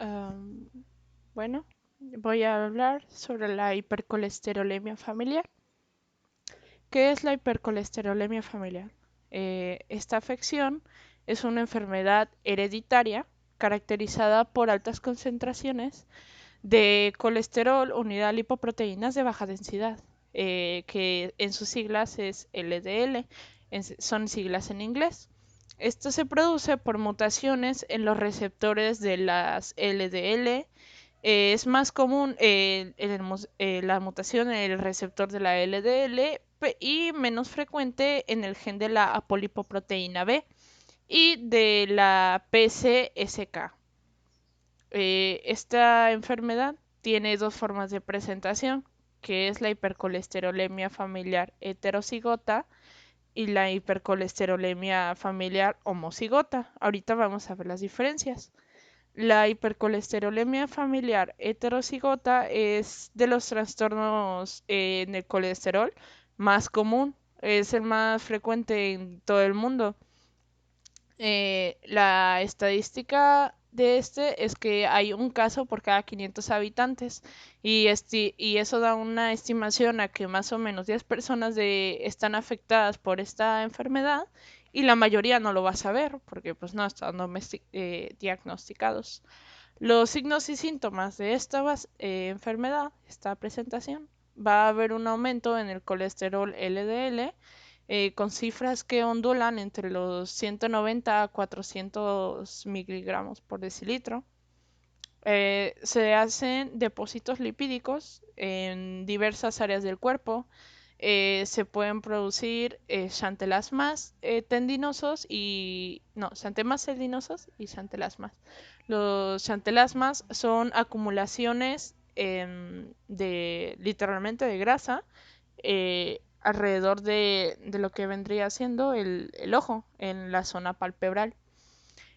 Am, bueno, voy a hablar sobre la hipercolesterolemia familiar. ¿Qué es la hipercolesterolemia familiar? Esta afección es una enfermedad hereditaria caracterizada por altas concentraciones de colesterol unidad a lipoproteínas de baja densidad, que en sus siglas es LDL, son siglas en inglés. Esto se produce por mutaciones en los receptores de las LDL. Es más común la mutación en el receptor de la LDL y menos frecuente en el gen de la apolipoproteína B y de la PCSK. Esta enfermedad tiene dos formas de presentación, que es la hipercolesterolemia familiar heterocigota y la hipercolesterolemia familiar homocigota. Ahorita vamos a ver las diferencias. La hipercolesterolemia familiar heterocigota es de los trastornos en el colesterol más común, es el más frecuente en todo el mundo. La estadística de este es que hay un caso por cada 500 habitantes y eso da una estimación a que más o menos 10 personas están afectadas por esta enfermedad y la mayoría no lo va a saber porque pues no están diagnosticados. Los signos y síntomas de esta enfermedad, esta presentación, va a haber un aumento en el colesterol LDL con cifras que ondulan entre los 190 a 400 miligramos por decilitro. Se hacen depósitos lipídicos en diversas áreas del cuerpo. Se pueden producir xantelasmas tendinosos y... No, xantemas tendinosos y xantelasmas. Los xantelasmas son acumulaciones literalmente de grasa alrededor de lo que vendría siendo el ojo, en la zona palpebral.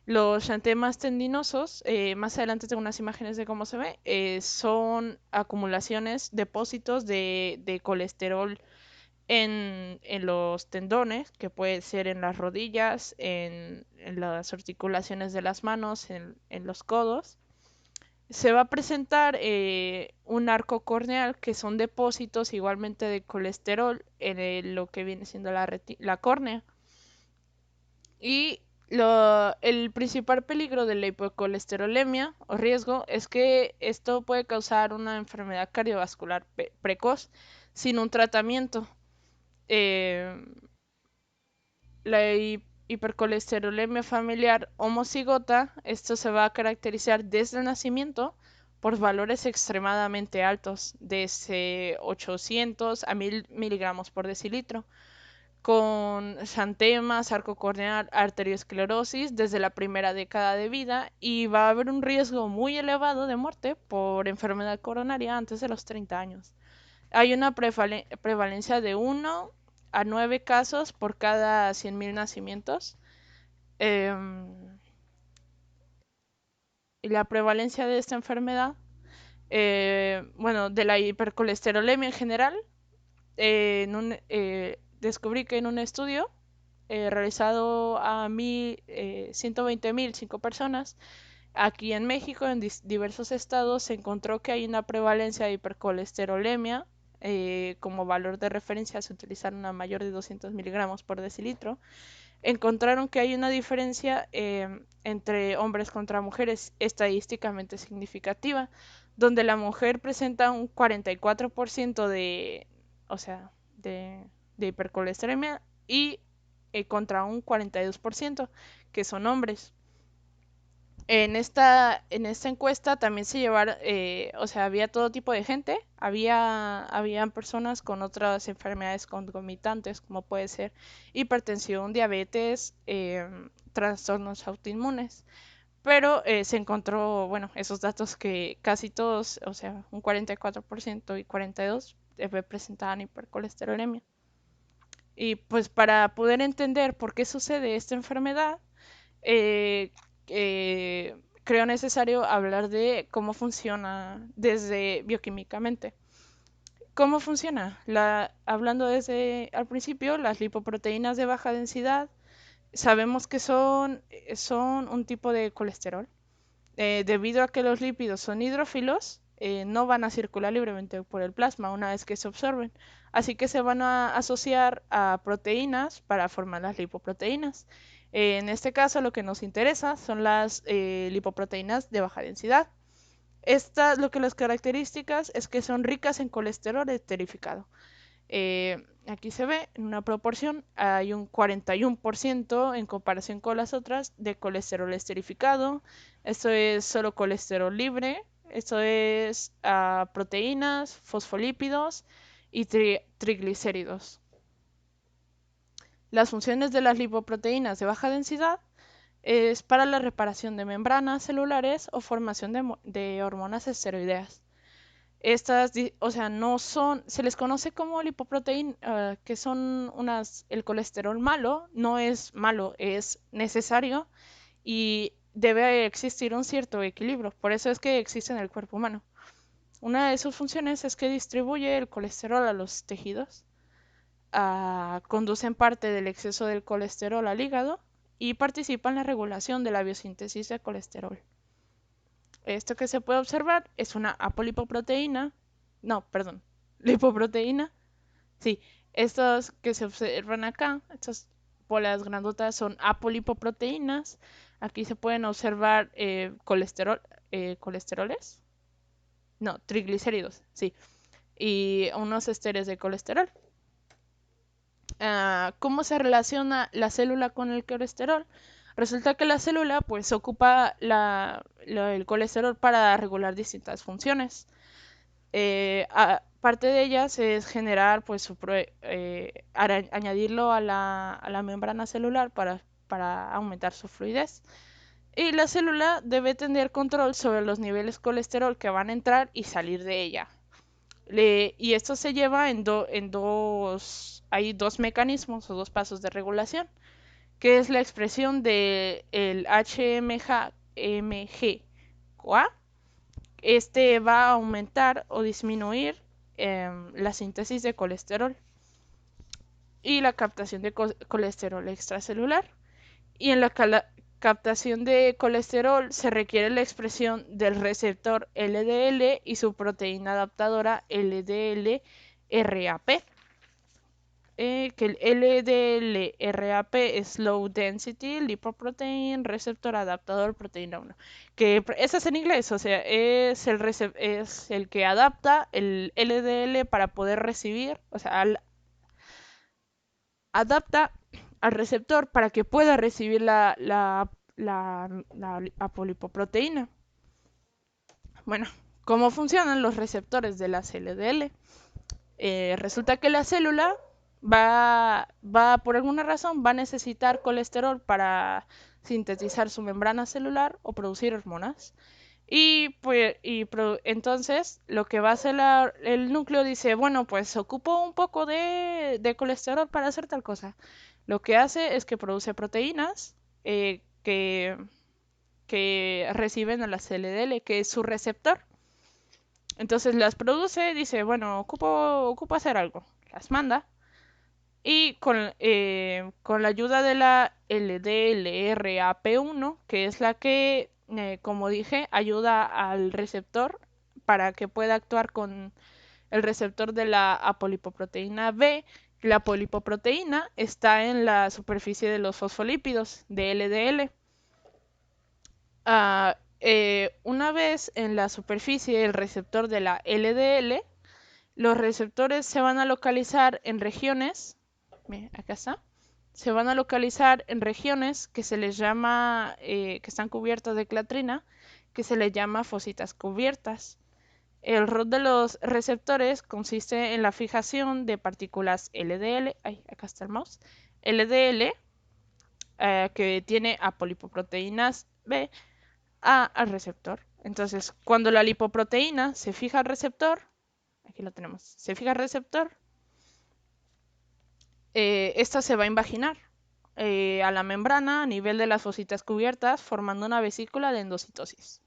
Los xantemas tendinosos, más adelante tengo unas imágenes de cómo se ve, son acumulaciones, depósitos de colesterol en los tendones, que puede ser en las rodillas, en las articulaciones de las manos, en los codos. Se va a presentar un arco corneal, que son depósitos igualmente de colesterol en lo que viene siendo la córnea. Y el principal peligro de la hipocolesterolemia o riesgo es que esto puede causar una enfermedad cardiovascular precoz sin un tratamiento. Eh, la hipercolesterolemia familiar homocigota, esto se va a caracterizar desde el nacimiento por valores extremadamente altos, desde 800 a 1000 miligramos por decilitro, con xantemas, arco corneal, arteriosclerosis desde la primera década de vida y va a haber un riesgo muy elevado de muerte por enfermedad coronaria antes de los 30 años. Hay una prevalencia de 1 a 9 casos por cada 100.000 nacimientos. Y la prevalencia de esta enfermedad, bueno, de la hipercolesterolemia en general, descubrí que en un estudio realizado a 120.005 personas, aquí en México, en diversos estados, se encontró que hay una prevalencia de hipercolesterolemia. Como valor de referencia se utilizaron una mayor de 200 miligramos por decilitro. Encontraron que hay una diferencia entre hombres contra mujeres estadísticamente significativa, donde la mujer presenta un 44% o sea, de hipercolesterolemia y contra un 42% que son hombres. En esta encuesta también se llevaron, o sea, había todo tipo de gente, habían personas con otras enfermedades concomitantes, como puede ser hipertensión, diabetes, trastornos autoinmunes, pero se encontró, bueno, esos datos que casi todos, o sea, un 44% y 42% presentaban hipercolesterolemia. Y pues para poder entender por qué sucede esta enfermedad, eh, creo necesario hablar de cómo funciona desde bioquímicamente. ¿Cómo funciona? Hablando desde al principio, las lipoproteínas de baja densidad sabemos que son un tipo de colesterol. debido a que los lípidos son hidrófilos, no van a circular libremente por el plasma una vez que se absorben. Así que se van a asociar a proteínas para formar las lipoproteínas. En este caso lo que nos interesa son las lipoproteínas de baja densidad. Estas, lo que las características es que son ricas en colesterol esterificado. Aquí se ve en una proporción, hay un 41% en comparación con las otras de colesterol esterificado. Esto es solo colesterol libre. Esto es proteínas, fosfolípidos y triglicéridos. Las funciones de las lipoproteínas de baja densidad es para la reparación de membranas celulares o formación de hormonas esteroideas. Estas, o sea, no son, se les conoce como lipoproteínas, que son el colesterol malo, no es malo, es necesario y debe existir un cierto equilibrio. Por eso es que existe en el cuerpo humano. Una de sus funciones es que distribuye el colesterol a los tejidos, conducen parte del exceso del colesterol al hígado y participa en la regulación de la biosíntesis de colesterol. Esto que se puede observar es una apolipoproteína, no, perdón, lipoproteína. Sí, estos que se observan acá, estas bolas grandotas son apolipoproteínas. Aquí se pueden observar colesteroles, no, triglicéridos, sí, y unos esteres de colesterol. ¿Cómo se relaciona la célula con el colesterol? Resulta que la célula pues ocupa el colesterol para regular distintas funciones. Parte de ellas es generar pues añadirlo a la membrana celular para aumentar su fluidez. Y la célula debe tener control sobre los niveles de colesterol que van a entrar y salir de ella. Y esto se lleva hay dos mecanismos o dos pasos de regulación, que es la expresión del HMG-CoA. Este va a aumentar o disminuir la síntesis de colesterol y la captación de colesterol extracelular. Y en la captación de colesterol se requiere la expresión del receptor LDL y su proteína adaptadora LDL-RAP. Que el LDL-RAP es Low Density Lipoprotein Receptor Adaptador Proteína 1. Que eso es en inglés, o sea, es el que adapta el LDL para poder recibir, o sea, adapta al receptor para que pueda recibir la apolipoproteína. Bueno, ¿cómo funcionan los receptores de las LDL? Resulta que la célula por alguna razón, va a necesitar colesterol para sintetizar su membrana celular o producir hormonas. Entonces, lo que va a hacer el núcleo dice, bueno, pues ocupo un poco de colesterol para hacer tal cosa. Lo que hace es que produce proteínas que reciben a las LDL, que es su receptor. Entonces las produce, dice, bueno, ocupo hacer algo. Las manda. Y con la ayuda de la LDLRAP1, que es la que, como dije, ayuda al receptor para que pueda actuar con el receptor de la apolipoproteína B. La polipoproteína está en la superficie de los fosfolípidos de LDL. Una vez en la superficie del receptor de la LDL, los receptores se van a localizar en regiones, acá está, se van a localizar en regiones que se les llama, que están cubiertas de clatrina, que se les llama fositas cubiertas. El rol de los receptores consiste en la fijación de partículas LDL, acá está el mouse, LDL, que tiene apolipoproteínas B, al receptor. Entonces, cuando la lipoproteína se fija al receptor, aquí lo tenemos, se fija al receptor, esta se va a invaginar a la membrana a nivel de las fositas cubiertas, formando una vesícula de endocitosis.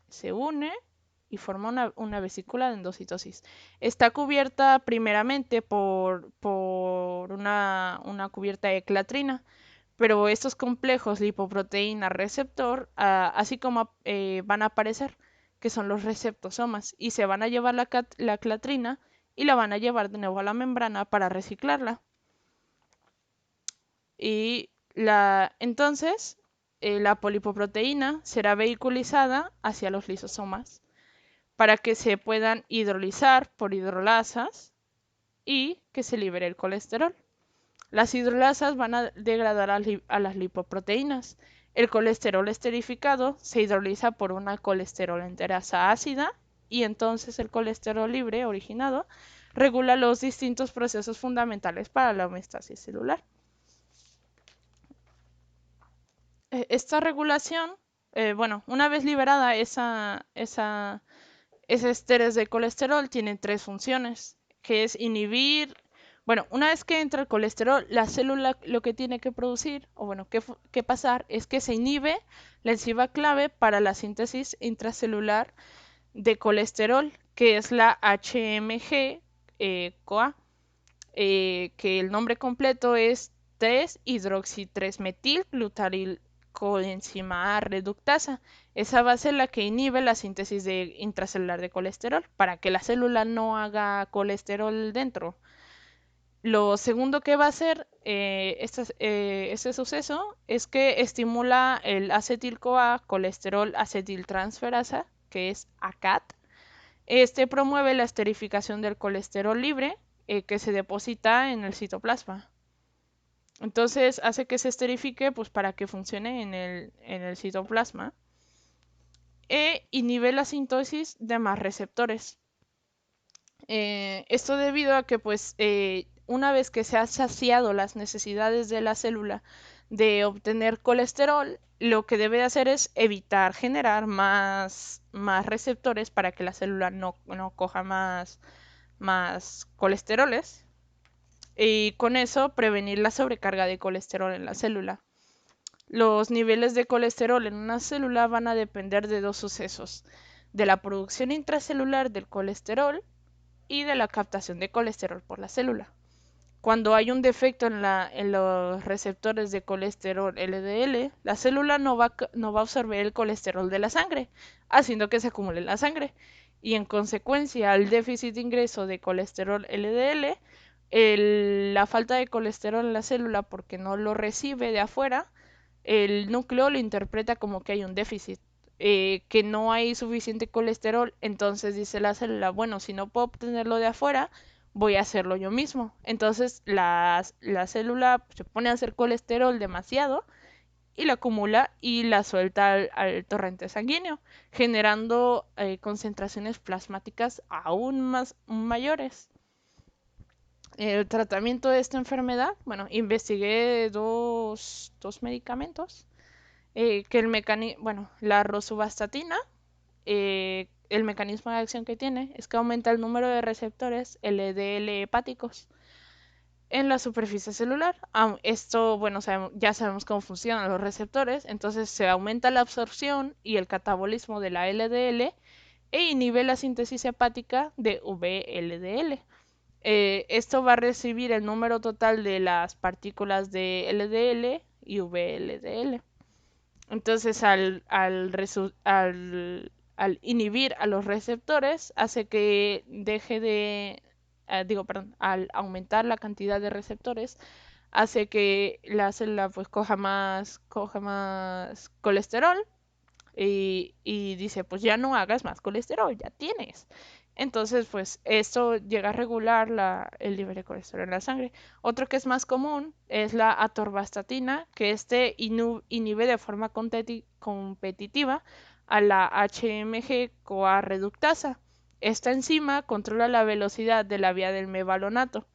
Se une y forma una vesícula de endocitosis. Está cubierta primeramente por una cubierta de clatrina, Pero estos complejos lipoproteína receptor, así como van a aparecer, que son los receptosomas, y se van a llevar la clatrina y la van a llevar de nuevo a la membrana para reciclarla. Y entonces la polipoproteína será vehiculizada hacia los lisosomas para que se puedan hidrolizar por hidrolasas y que se libere el colesterol. Las hidrolasas van a degradar a las lipoproteínas. El colesterol esterificado se hidroliza por una colesterol enterasa ácida y entonces el colesterol libre originado regula los distintos procesos fundamentales para la homeostasis celular. Esta regulación, bueno, una vez liberada ese estrés de colesterol, tiene tres funciones, que es inhibir, bueno, una vez que entra el colesterol, la célula lo que tiene que producir, o bueno, que pasar, es que se inhibe la enzima clave para la síntesis intracelular de colesterol, que es la HMG-CoA, que el nombre completo es 3-hidroxi-3-metil-glutaril coenzima A reductasa. Esa va a ser la que inhibe la síntesis intracelular de colesterol para que la célula no haga colesterol dentro. Lo segundo que va a hacer este suceso es que estimula el acetil-CoA colesterol acetiltransferasa, que es ACAT. Este promueve la esterificación del colesterol libre que se deposita en el citoplasma. Entonces hace que se esterifique pues, para que funcione en el citoplasma e inhibe la sintosis de más receptores. Esto debido a que pues una vez que se han saciado las necesidades de la célula de obtener colesterol, lo que debe hacer es evitar generar más receptores para que la célula no coja más colesteroles y con eso prevenir la sobrecarga de colesterol en la célula. Los niveles de colesterol en una célula van a depender de dos sucesos, de la producción intracelular del colesterol y de la captación de colesterol por la célula. Cuando hay un defecto en los receptores de colesterol LDL, la célula no va a absorber el colesterol de la sangre, haciendo que se acumule en la sangre. Y en consecuencia, al déficit de ingreso de colesterol LDL, la falta de colesterol en la célula porque no lo recibe de afuera, el núcleo lo interpreta como que hay un déficit, que no hay suficiente colesterol, entonces dice la célula, bueno, si no puedo obtenerlo de afuera, voy a hacerlo yo mismo. Entonces la célula se pone a hacer colesterol demasiado y la acumula y la suelta al torrente sanguíneo, generando concentraciones plasmáticas aún más mayores. El tratamiento de esta enfermedad, bueno, investigué dos medicamentos, que bueno, la rosuvastatina, el mecanismo de acción que tiene es que aumenta el número de receptores LDL hepáticos en la superficie celular. Esto, bueno, ya sabemos cómo funcionan los receptores, entonces se aumenta la absorción y el catabolismo de la LDL e inhibe la síntesis hepática de VLDL. Esto va a recibir el número total de las partículas de LDL y VLDL. Entonces, al inhibir a los receptores, hace que deje de, perdón, al aumentar la cantidad de receptores, hace que la célula pues coja más colesterol y dice, pues ya no hagas más colesterol, ya tienes. Entonces, pues esto llega a regular el nivel de colesterol en la sangre. Otro que es más común es la atorvastatina, que inhibe de forma competitiva a la HMG-CoA reductasa. Esta enzima controla la velocidad de la vía del mevalоnato.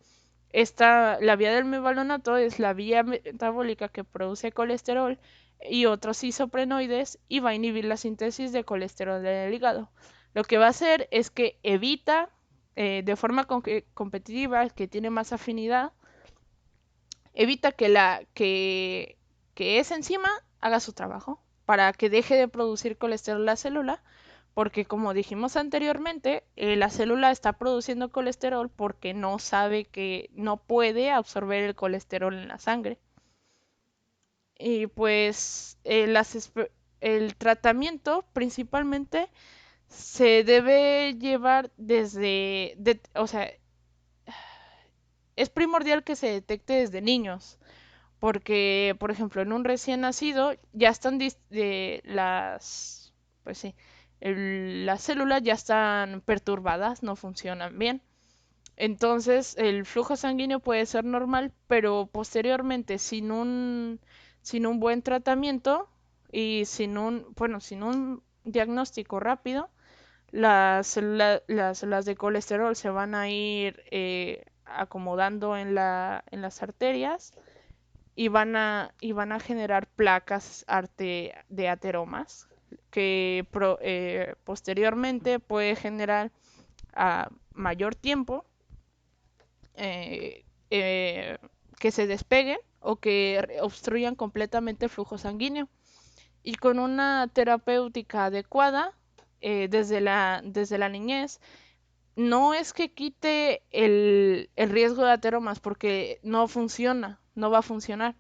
La vía del mevalоnato es la vía metabólica que produce colesterol y otros isoprenoides y va a inhibir la síntesis de colesterol en el hígado. Lo que va a hacer es que evita de forma competitiva, que tiene más afinidad, evita que esa enzima haga su trabajo para que deje de producir colesterol la célula, porque como dijimos anteriormente, la célula está produciendo colesterol porque no sabe que no puede absorber el colesterol en la sangre. Y pues el tratamiento principalmente se debe llevar o sea, es primordial que se detecte desde niños, porque, por ejemplo, en un recién nacido ya están pues sí, las células ya están perturbadas, no funcionan bien. Entonces, el flujo sanguíneo puede ser normal, pero posteriormente, sin un buen tratamiento y sin un diagnóstico rápido, las células de colesterol se van a ir acomodando en en las arterias y van a generar placas de ateromas que posteriormente puede generar a mayor tiempo eh, eh, que se despeguen o que obstruyan completamente el flujo sanguíneo. Y con una terapéutica adecuada, desde la niñez, no es que quite el riesgo de ateromas, porque no funciona, no va a funcionar,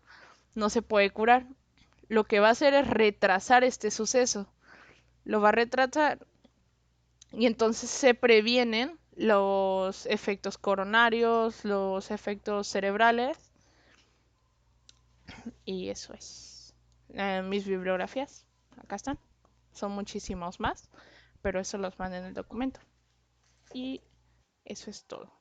no se puede curar. Lo que va a hacer es retrasar este suceso, lo va a retrasar y entonces se previenen los efectos coronarios, los efectos cerebrales y eso es. Mis bibliografías, acá están. Son muchísimos más, pero eso los mandé en el documento. Y eso es todo.